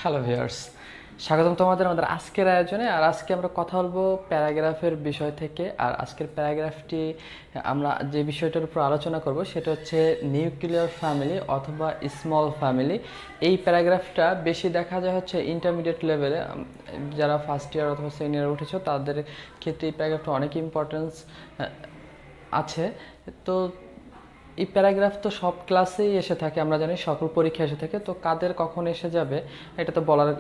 Hello viewers, স্বাগতম তোমাদের আমাদের আজকের আয়োজনে। আর আজকে আমরা কথা বলবো প্যারাগ্রাফের বিষয় থেকে। আর আজকের প্যারাগ্রাফটি আমরা যে বিষয়টার উপর আলোচনা করব সেটা হচ্ছে নিউক্লিয়ার ফ্যামিলি অথবা স্মল ফ্যামিলি। এই প্যারাগ্রাফটা বেশি দেখা যায় হচ্ছে ইন্টারমিডিয়েট লেভেলে, যারা ফার্স্ট ইয়ার অথবা সেকেন্ড ইয়ার উঠেছো তাদের ক্ষেত্রে এই প্যারাগ্রাফটা অনেক ইম্পর্টেন্স আছে। তো এই প্যারাগ্রাফ তো সব ক্লাসেই এসে থাকে, আমরা জানি সকল পরীক্ষা এসে থাকে। তো কাদের কখন এসে যাবে এটা তো বলার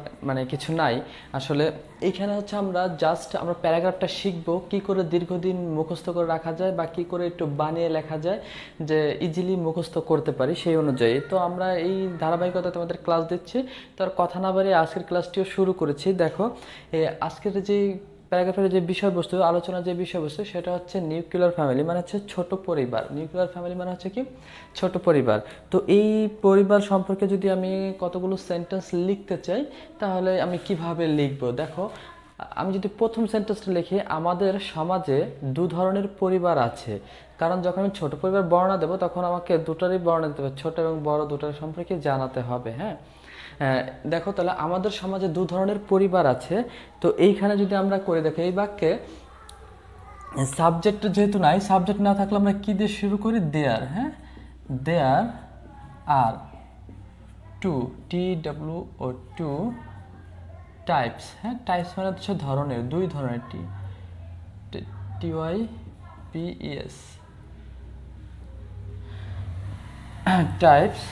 কিছু নাই আসলে। এইখানে হচ্ছে আমরা প্যারাগ্রাফটা শিখবো কি করে দীর্ঘদিন মুখস্থ করে রাখা যায় বা কি করে একটু বানিয়ে লেখা যায় যে ইজিলি মুখস্থ করতে পারি সেই অনুযায়ী। তো আমরা এই ধারাবাহিকতা তোমাদের ক্লাস দিচ্ছি। তো আর কথা না বাড়িয়ে আজকের ক্লাসটিও শুরু করেছি। দেখো, আজকের যে প্যারাগ্রাফের যে বিষয়বস্তু, আলোচনার যে বিষয়বস্তু সেটা হচ্ছে নিউক্লিয়ার ফ্যামিলি মানে হচ্ছে ছোট পরিবার। নিউক্লিয়ার ফ্যামিলি মানে হচ্ছে কি ছোট পরিবার। তো এই পরিবার সম্পর্কে যদি আমি কতগুলো সেন্টেন্স লিখতে চাই তাহলে আমি কিভাবে লিখব? দেখো, আমি যদি প্রথম সেন্টেন্সটা লিখি, আমাদের সমাজে দু ধরনের পরিবার আছে। কারণ যখন আমি ছোট পরিবার বর্ণনা দেবো তখন আমাকে দুটারই বর্ণনা দিতে হবে, ছোট এবং বড় দুটার সম্পর্কে জানাতে হবে। হ্যাঁ, দেখো তাহলে আমাদের সমাজে দু ধরনের পরিবার আছে। তো এইখানে যদি আমরা করে দেখি এই বাক্যে সাবজেক্ট যেহেতু নাই, সাবজেক্ট না থাকলে আমরা কি দিয়ে শুরু করি? দেয়ার। হ্যাঁ, there are two, T W O two types. হ্যাঁ, টাইপস মানে হচ্ছে ধরনের, দুই ধরনের, T Y P S, types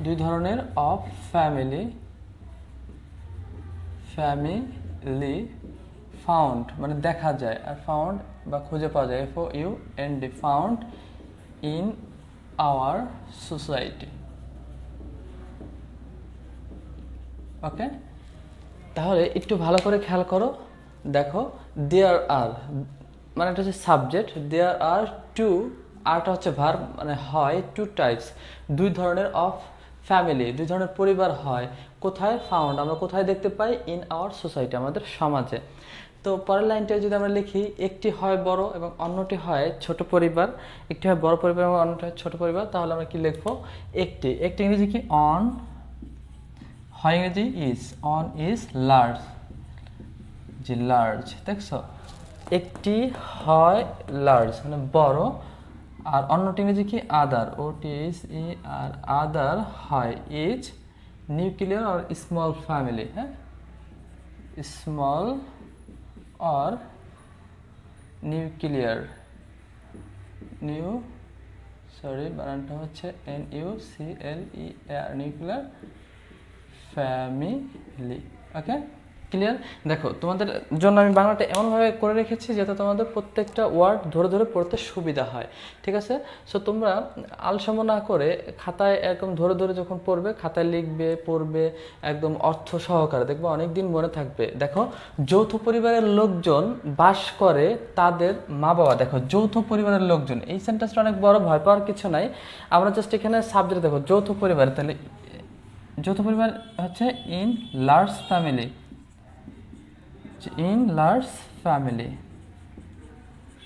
দুই ধরনের অফ ফ্যামিলি। ফ্যামিলি ফাউন্ড মানে দেখা যায়, আর ফাউন্ড বা খুঁজে পাওয়া যায়, FOUND, found in our society. Okay, তাহলে একটু ভালো করে খেয়াল করো। দেখো, দেয়ার আর মানে এটা হচ্ছে সাবজেক্ট, দেয়ার আর টু, আরটা হচ্ছে ভার্ব মানে হয়, টু টাইপস দুই ধরনের অফ ফ্যামিলি, দুই ধরনের পরিবার হয়। কোথায়? ফাউন্ড আমরা কোথায় দেখতে পাই? ইন আওয়ার সোসাইটি, আমাদের সমাজে। তো পরের লাইনটায় যদি আমরা লিখি, একটি হয় বড় এবং অন্যটি হয় ছোট পরিবার। একটি হয় বড় পরিবার এবং অন্যটি হয় ছোট পরিবার, তাহলে আমরা কি লিখবো? একটি, একটি ইংরেজি কি? অন। হয় ইংরেজি ইজ, অন ইজ লার্জ, যে লার্জ। দেখছো, একটি হয় লার্জ মানে বড়, আর অন্যটি ইংরেজি কি? আদার, OTHE, আর আদার হয় is nuclear or small family. হ্যাঁ, স্মল অর নিউক্লিয়ার, বানানটা হচ্ছে NUCLEAR, নিউক্লিয়ার ফ্যামিলি। ওকে, ক্লিয়ার? দেখো, তোমাদের জন্য আমি বাংলাটা এমনভাবে করে রেখেছি যাতে তোমাদের প্রত্যেকটা ওয়ার্ড ধরে ধরে পড়তে সুবিধা হয়। ঠিক আছে? সো তোমরা আলসামো না করে খাতায় একদম ধরে ধরে যখন পড়বে, খাতায় লিখবে, পড়বে একদম অর্থ সহকারে, দেখবে অনেক দিন মনে থাকবে। দেখো, যৌথ পরিবারের লোকজন বাস করে তাদের মা বাবা। দেখো, যৌথ পরিবারের লোকজন, এই সেন্টেন্সটা অনেক বড়, ভয় পাওয়ার কিছু নাই। আমরা জাস্ট এখানে সাবজেক্ট দেখো, যৌথ পরিবার। তাহলে যৌথ পরিবার হচ্ছে in large family, in large family.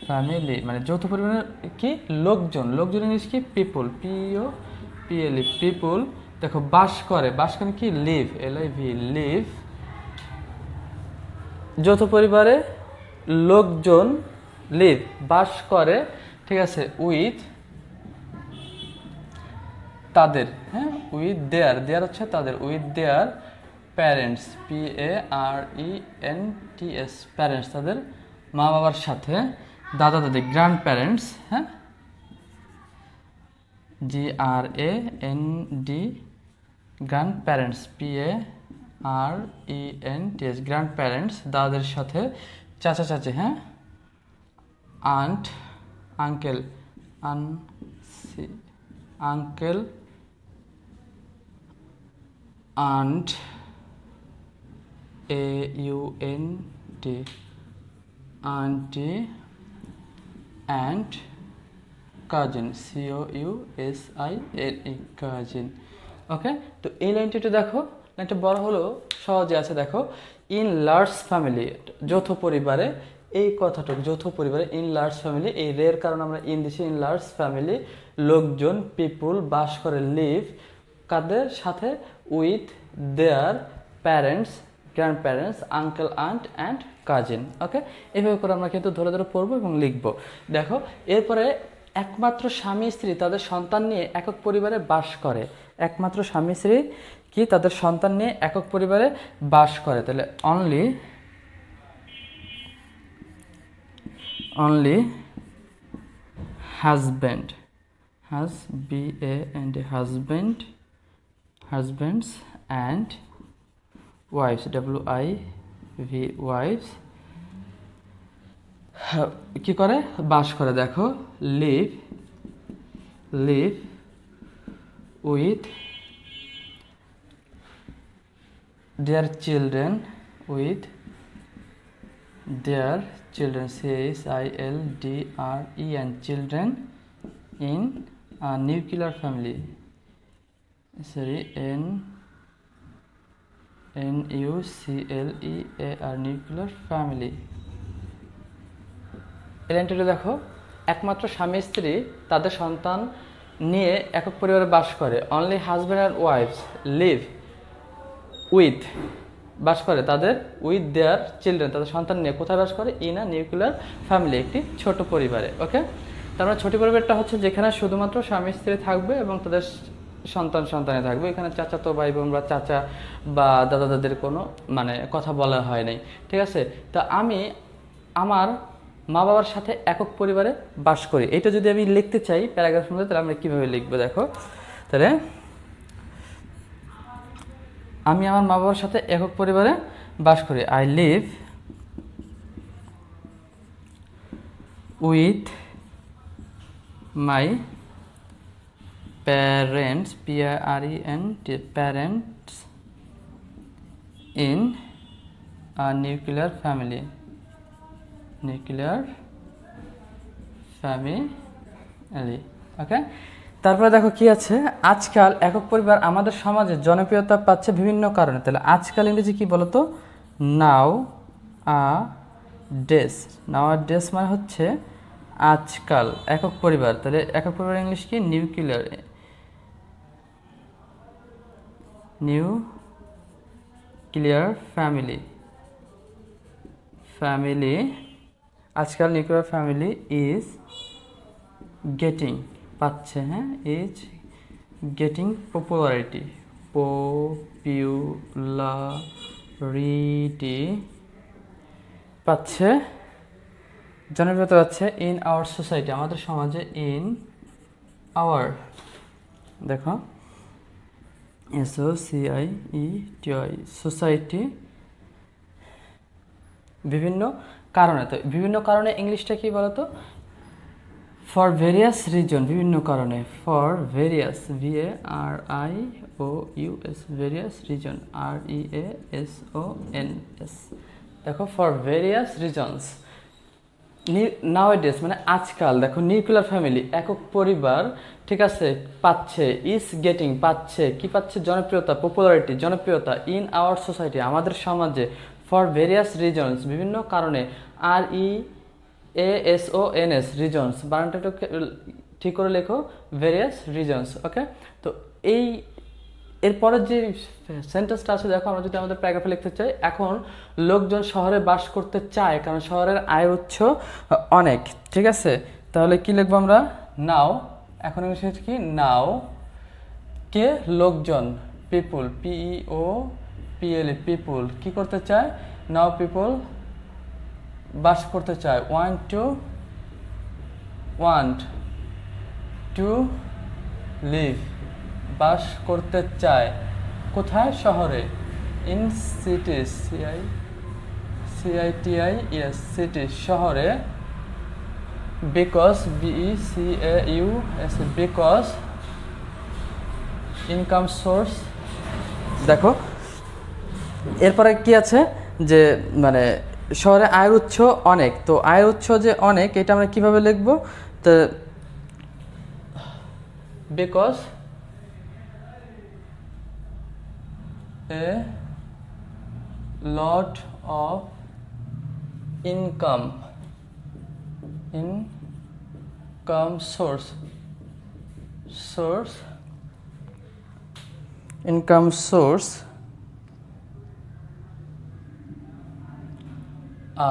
Family মানে যৌথ পরিবারের কি? লোকজন। লোকজন ইংলিশ কি? পিপুল, POPLE, পিপুল। দেখো, বাস করে, বাস করে কি? Live, LIV, live. যৌথ পরিবারে লোকজন লিভ বাস করে, ঠিক আছে, উইথ তাদের। হ্যাঁ, উইথ দেয়ার, দেয়ার হচ্ছে তাদের, with their parents, PARENTS, parents তাদের মা বাবার সাথে, দাদা দাদি, গ্র্যান্ড প্যারেন্টস। হ্যাঁ, GRAND, grandparents, PARENTS, grandparents দাদাদের সাথে, চাচা চাচি। হ্যাঁ, aunt, uncle, uncle, aunt, AUNT, auntie, and cousin, COUSINE, cousin. Okay, তো এই লাইনটা একটু দেখো, লাইনটা বড় হলেও সহজে আছে। দেখো, ইন লার্জ ফ্যামিলি, যৌথ পরিবারে, এই কথাটুকু যৌথ পরিবারে, ইন লার্জ ফ্যামিলি, এই রের কারণ আমরা ইন দিছি। ইন লার্জ ফ্যামিলি লোকজন, পিপুল বাস করে, লিভ কাদের সাথে? With their parents, grandparents, uncle, aunt and cousin. Okay, এভাবে করে আমরা কিন্তু ধরে ধরে পড়বো এবং লিখবো। দেখো, এরপরে একমাত্র স্বামী স্ত্রী তাদের সন্তান নিয়ে একক পরিবারে বাস করে। একমাত্র স্বামী স্ত্রী কি তাদের সন্তান নিয়ে একক পরিবারে বাস করে। তাহলে only husband, husbands and wife's, wives কি করে বাস করে। দেখো, live with their children, children, children in a nuclear family, nuclear family। এলাইনটা দেখো, একমাত্র স্বামী স্ত্রী তাদের সন্তান নিয়ে একক পরিবারে বাস করে। Only husband and wives live with, বাস করে তাদের উইথ দেয়ার চিলড্রেন, তাদের সন্তান নিয়ে কোথায় বাস করে? ইন আ নিউক্লিয়ার ফ্যামিলি, একটি ছোট পরিবারে। ওকে, তার মানে ছোট পরিবারটা হচ্ছে যেখানে শুধুমাত্র স্বামী স্ত্রী থাকবে এবং তাদের সন্তানে থাকবে। এখানে চাচাতো ভাই বোন বা চাচা বা দাদা দাদির কোনো মানে কথা বলা হয় নাই। ঠিক আছে, তা আমি আমার মা বাবার সাথে একক পরিবারে বাস করি, এটা যদি আমি লিখতে চাই প্যারাগ্রাফের মধ্যে, তাহলে আমরা কীভাবে লিখবো? দেখো, তাহলে আমি আমার মা বাবার সাথে একক পরিবারে বাস করি। I live with my parents, parents in a nuclear family, okay. তারপরে দেখো কি আছে, আজকাল একক পরিবার আমাদের সমাজে জনপ্রিয়তা পাচ্ছে বিভিন্ন কারণে। তাহলে আজকাল ইংরেজি কি বলতো? নাও আ ডেস মানে হচ্ছে আজকাল একক পরিবার। তাহলে একক পরিবার ইংলিশ কি? Nuclear family. আজকাল নিউক্লিয়ার ফ্যামিলি ইজ গেটিং, পাচ্ছে, হ্যাঁ, ইজ গেটিং পপুলারিটি, পাচ্ছে, জনপ্রিয়তা পাচ্ছে ইন আওয়ার সোসাইটি, আমাদের সমাজে। ইন আওয়ার, দেখো SOCIETY, সোসাইটি, বিভিন্ন কারণে। তো বিভিন্ন কারণে ইংলিশটা কি বলতো? ফর ভেরিয়াস রিজন, বিভিন্ন কারণে। For various, VARIOUS, various reason, REASONS। দেখো, ফর ভেরিয়াস রিজনস। নাওয়াডেজ মানে আজকাল। দেখো, নিউক্লিয়ার ফ্যামিলি একক পরিবার, ঠিক আছে, পাচ্ছে, ইজ গেটিং পাচ্ছে, কি পাচ্ছে? জনপ্রিয়তা, পপুলারিটি, জনপ্রিয়তা, ইন আওয়ার সোসাইটি, আমাদের সমাজে। ফর ভেরিয়াস রিজনস, বিভিন্ন কারণে। REASONS, রিজনস, বানানটা একটু ঠিক করে লেখো, ভেরিয়াস রিজনস। ওকে, তো এরপরের যে সেন্টেন্সটা আছে, দেখো, আমরা যদি আমাদের প্যারাগ্রাফে লিখতে চাই, এখন লোকজন শহরে বাস করতে চায় কারণ শহরের আয়ের উৎস অনেক। ঠিক আছে, তাহলে কি লিখবো আমরা? নাও, এখন ইংলিশে কি? নাও কে লোকজন, পিপুল, PEOPL, পিপুল কি করতে চায়? নাও পিপুল বাস করতে চায়। ওয়ান্ট টু লিভ, বাস করতে চায় কোথায়? শহরে। ইন সিটিজ, CITIES, সিটি, শহরে। Because, BECAUS, because income source. দেখো, এরপরে কি আছে যে মানে শহরে আয়ের উৎস অনেক। তো আয়ের উৎস যে অনেক, এটা আমরা কিভাবে লিখবো? তো because a lot of income source, income source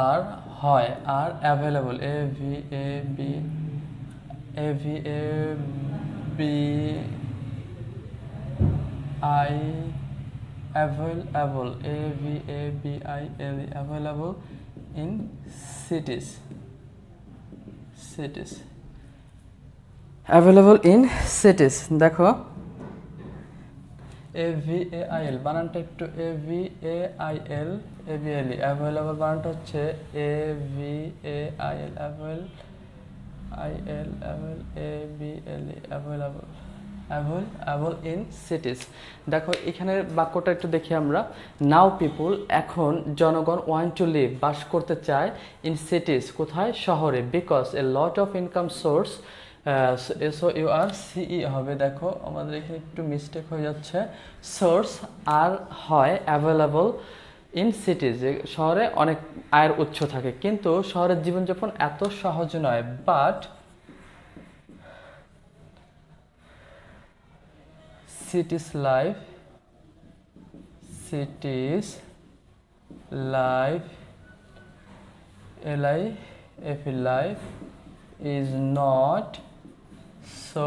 আর হয়, আর available, A V A B I, available, available, available in cities, cities, available in cities। দেখো AVAIL বানানটা একটু AVAIL, AVAIL, available বানানটা হচ্ছে AVAIL, available, available, available in cities। দেখো এখানে বাক্যটা একটু দেখি আমরা। নাও পিপুল, এখন জনগণ, ওয়ান্ট টু লিভ, বাস করতে চায়, ইন সিটিজ, কোথায়, শহরে, because a lot of income source, S O U R C E হবে। দেখো আমাদের এখানে একটু মিস্টেক হয়ে যাচ্ছে, সোর্স আর হয় অ্যাভেলেবল ইন সিটিজ, শহরে অনেক আয়ের উৎস থাকে, কিন্তু শহরের জীবনযাপন এত সহজ নয়, but cities life, cities life, life is not so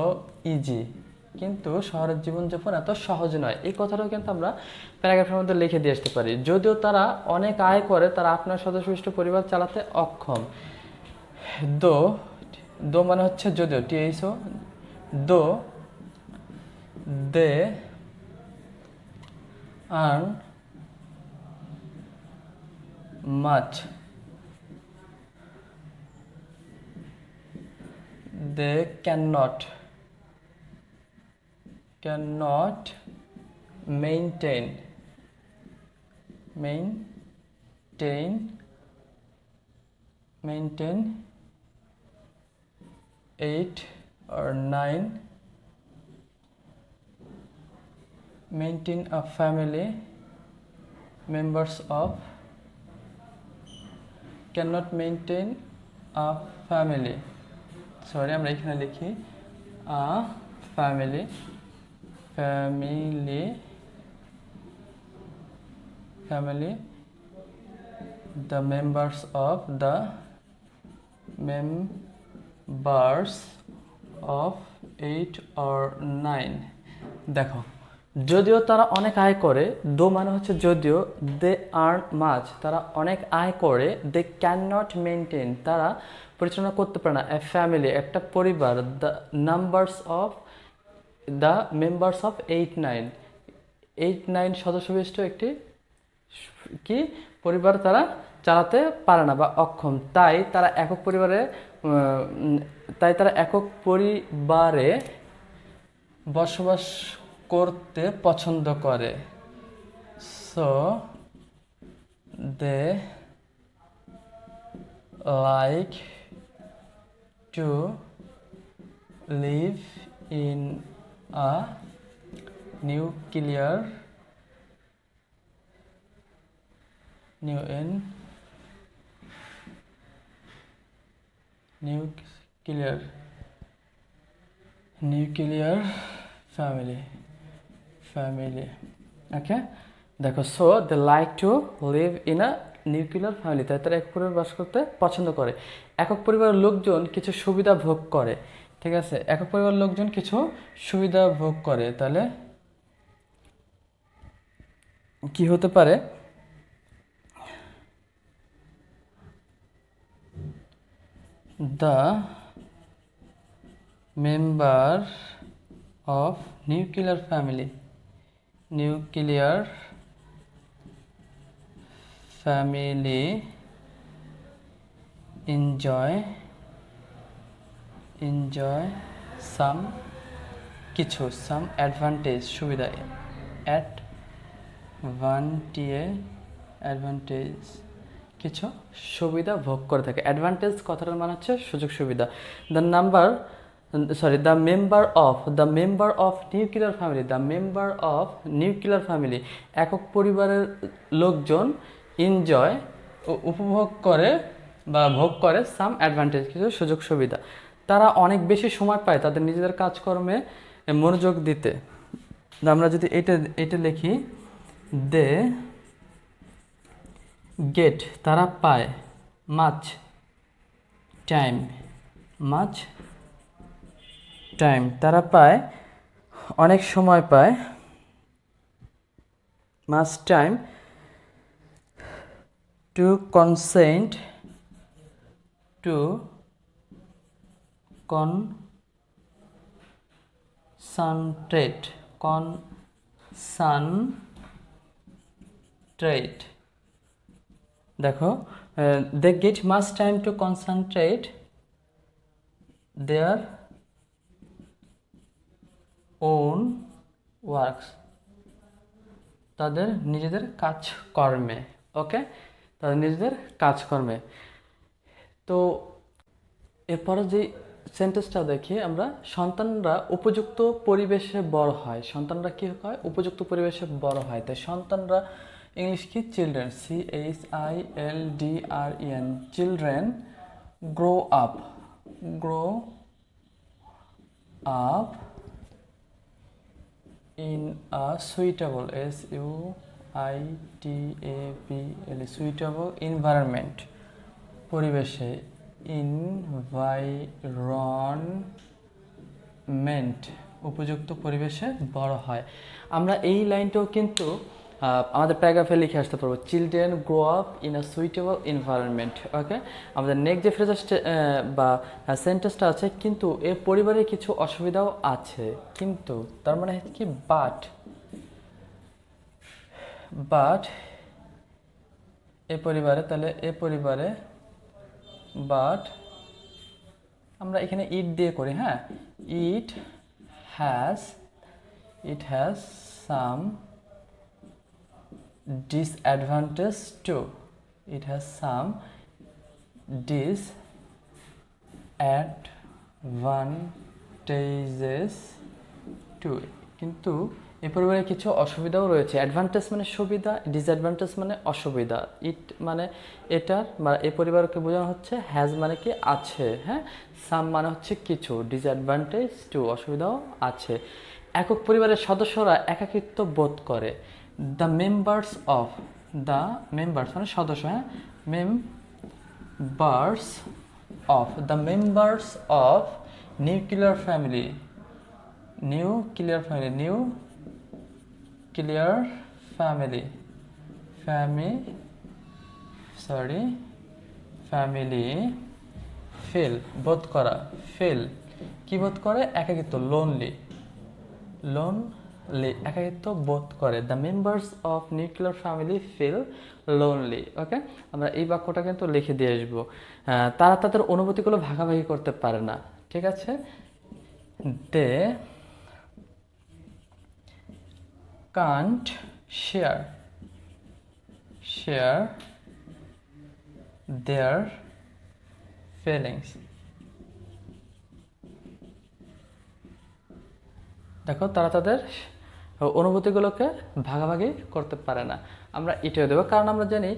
easy, কিন্তু শহরের জীবনযাপন এত সহজ নয়। এই কথাটাও কিন্তু আমরা প্যারাগ্রাফের মধ্যে লিখে দিয়ে আসতে পারি। যদিও তারা অনেক আয় করে, তারা আপনার সদস্যবিষ্ট পরিবার চালাতে অক্ষম। দো মানে হচ্ছে যদিও, টিএইচও, দো they earn much, they cannot maintain 8 or 9, maintain a family, members of, cannot maintain a family, sorry আমরা এখানে লিখি a family, the members of 8 or 9। দেখো যদিও তারা অনেক আয় করে, দো মানে হচ্ছে যদিও, দে আর্ন মাচ, তারা অনেক আয় করে, দে ক্যান নট মেনটেন, তারা পরিচালনা করতে পারে না, এ ফ্যামিলি, একটা পরিবার, দ্য মেম্বার্স অফ 8-9 সদস্য বিশিষ্ট একটি কি পরিবার তারা চালাতে পারে না বা অক্ষম, তাই তারা একক পরিবারে বসবাস করতে পছন্দ করে, so they like to live in a nuclear family, okay. দেখো so they like to live in a nuclear family, তাই তারা একক পরিবার বাস করতে পছন্দ করে। একক পরিবারের লোকজন কিছু সুবিধা ভোগ করে, ঠিক আছে, একক পরিবারের লোকজন কিছু সুবিধা ভোগ করে, তাহলে কি হতে পারে, the member of nuclear family enjoy some advantage, সুবিধা, advantage কিছু সুবিধা ভোগ করে থাকে। অ্যাডভান্টেজ কথাটার মানে হচ্ছে সুযোগ সুবিধা। The member of nuclear family, একক পরিবারের লোকজন, এনজয় উপভোগ করে বা ভোগ করে, সাম অ্যাডভান্টেজ কিছু সুযোগ সুবিধা, তারা অনেক বেশি সময় পায় তাদের নিজেদের কাজকর্মে মনোযোগ দিতে। আমরা যদি এটা লিখি, দে গেট, তারা পায়, মাচ টাইম, মাচ টাইম, তারা পায় অনেক সময় পায়, much time to consent, to concentrate, concentrate, দেখো they get much time to concentrate their own works, তাদের নিজেদের কাজকর্মে, ওকে, তাদের নিজেদের কাজকর্মে। তো এরপরে যে সেন্টেন্সটা দেখি আমরা, সন্তানরা উপযুক্ত পরিবেশে বড় হয়, সন্তানরা কি হয়, উপযুক্ত পরিবেশে বড় হয়, তাই সন্তানরা ইংলিশ কি, children, CHILDREN, children grow up, grow up in a suitable, SUITABLE, suitable environment, পরিবেশে, environment, উপযুক্ত পরিবেশে বড় হয়। আমরা এই লাইনটাও কিন্তু আমাদের প্যারাগ্রাফে লিখে আসতে পারবো, children grow up in a suitable environment, okay. আমাদের নেক্সট যে ফ্রেজটা বা সেন্টেন্সটা আছে, কিন্তু এর পরিবারে কিছু অসুবিধাও আছে, কিন্তু তার মানে কি, বাট এ পরিবারে, তাহলে এ পরিবারে, বাট আমরা এখানে ইট দিয়ে করি, হ্যাঁ, it has some disadvantage too, it has some disadvantages too, কিন্তু এই পরিবারে কিছু অসুবিধাও রয়েছে। অ্যাডভান্টেজ মানে সুবিধা, ডিসঅ্যাডভান্টেজ মানে অসুবিধা। ইট মানে এটার বা এই পরিবারকে বোঝানো হচ্ছে, হ্যাজ মানে কি আছে, হ্যাঁ, সাম মানে হচ্ছে কিছু, ডিসঅ্যাডভান্টেজ টু অসুবিধাও আছে। একক পরিবারের সদস্যরা একাকিত্ব বোধ করে। দ্য মেম্বার্স মানে সদস্য, হ্যাঁ, members of nuclear family, feel বোধ করা, কি বোধ করে, একাকিত্ব, লোনলি, একাকিত্ব বোধ করে। The members of nuclear family feel lonely, okay. আমরা এই বাক্যটা কিন্তু লিখে দিয়ে আসবো। তারা তাদের অনুভূতিগুলো ভাগাভাগি করতে পারে না, ঠিক আছে। They can't share their feelings, দেখো তারা তাদের অনুভূতিগুলোকে ভাগাভাগি করতে পারে না। আমরা এটাও দেবো, কারণ আমরা জানি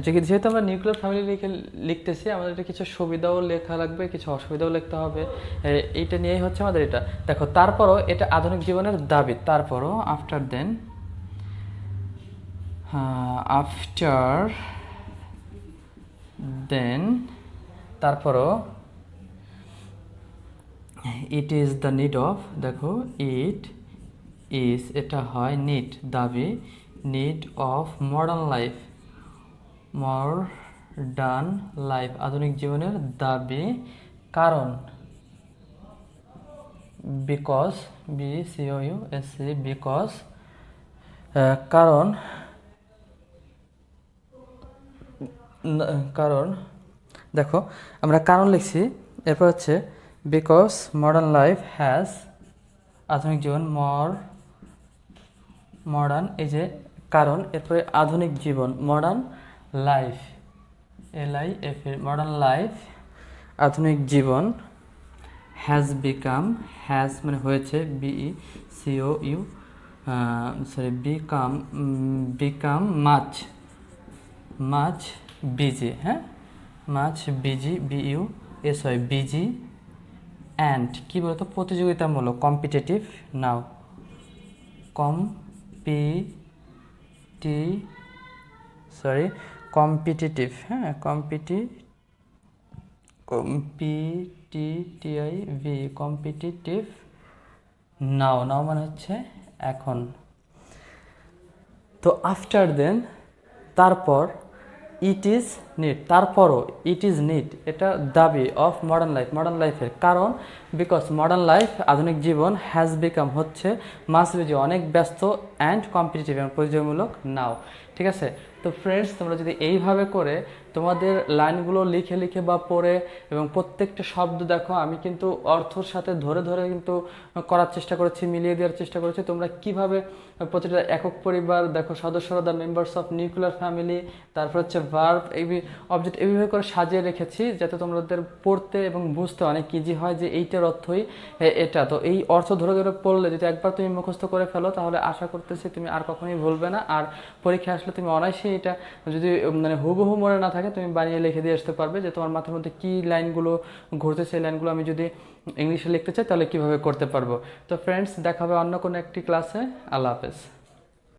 যেহেতু আমরা নিউক্লিয়ার ফ্যামিলি লিখতেছি, আমাদের এটা কিছু সুবিধাও লেখা লাগবে, কিছু অসুবিধাও লিখতে হবে, এইটা নিয়েই হচ্ছে আমাদের এটা। দেখো তারপরও এটা আধুনিক জীবনের দাবি, তারপরও আফটার দেন তারপরও it is the need of, দেখো ইট ইজ, এটা হয় নিড, দাবি, নিড অফ মডার্ন লাইফ, আধুনিক জীবনের দাবি, কারণ, বিকজ, বিকজ, কারণ, দেখো আমরা কারণ লিখছি, এরপর হচ্ছে বিকজ মডার্ন লাইফ হ্যাজ, আধুনিক জীবন, মডার্ন, এই যে কারণ, এরপরে আধুনিক জীবন, modern life, LIF, modern life, আধুনিক জীবন, হ্যাজ মানে হয়েছে, বিকাম মাচ বিজি, হ্যাঁ, মাচ বিজি, বিজি, অ্যান্ড কি বলতো, প্রতিযোগিতামূলক, কম্পিটিটিভ, নাও কম্পিটিটিভ, হ্যাঁ, competitive, competitive, competitive now, now মানে হচ্ছে এখন। তো আফটার দেন তারপর, ইট ইজ নিড, তারপরও ইট ইজ নিড এটা দাবি অফ মডার্ন লাইফ, মডার্ন লাইফের কারণ, বিকজ মডার্ন লাইফ আধুনিক জীবন হ্যাজ বিকাম হচ্ছে মাস বিজি অনেক ব্যস্ত, অ্যান্ড কম্পিটিটিভ এবং প্রতিযোগিতামূলক নাও। ঠিক আছে, তো ফ্রেন্ডস তোমরা যদি এইভাবে করে তোমাদের লাইনগুলো লিখে লিখে বা পড়ে এবং প্রত্যেকটা শব্দ দেখো, আমি কিন্তু অর্থর সাথে ধরে ধরে কিন্তু করার চেষ্টা করেছি, মিলিয়ে দেওয়ার চেষ্টা করেছি। তোমরা কিভাবে প্রতিটা একক পরিবার দেখো, সদস্যরা the members of nuclear family, তারপর হচ্ছে ভার্ব, অবজেক্ট, এইভাবে করে সাজিয়ে রেখেছি যাতে তোমাদের পড়তে এবং বুঝতে অনেক ইজি হয় যে এইটার অর্থই এটা। তো এই অর্থ ধরে ধরে পড়লে যদি একবার তুমি মুখস্থ করে ফেলো তাহলে আশা করতেছি তুমি আর কখনোই ভুলবে না, আর পরীক্ষা আসলে তুমি অনায়াসেই এটা যদি মানে হুবহু মনে না থাকে তুমি বানিয়ে লিখে দিয়ে আসতে পারবে যে তোমার মাথার মধ্যে কী লাইনগুলো ঘুরতে, সেই লাইনগুলো আমি যদি ইংলিশে লিখতে চাই তাহলে কীভাবে করতে পারবো। তো ফ্রেন্ডস দেখা হবে অন্য কোনো একটি ক্লাসে। আল্লাহ হাফেজ।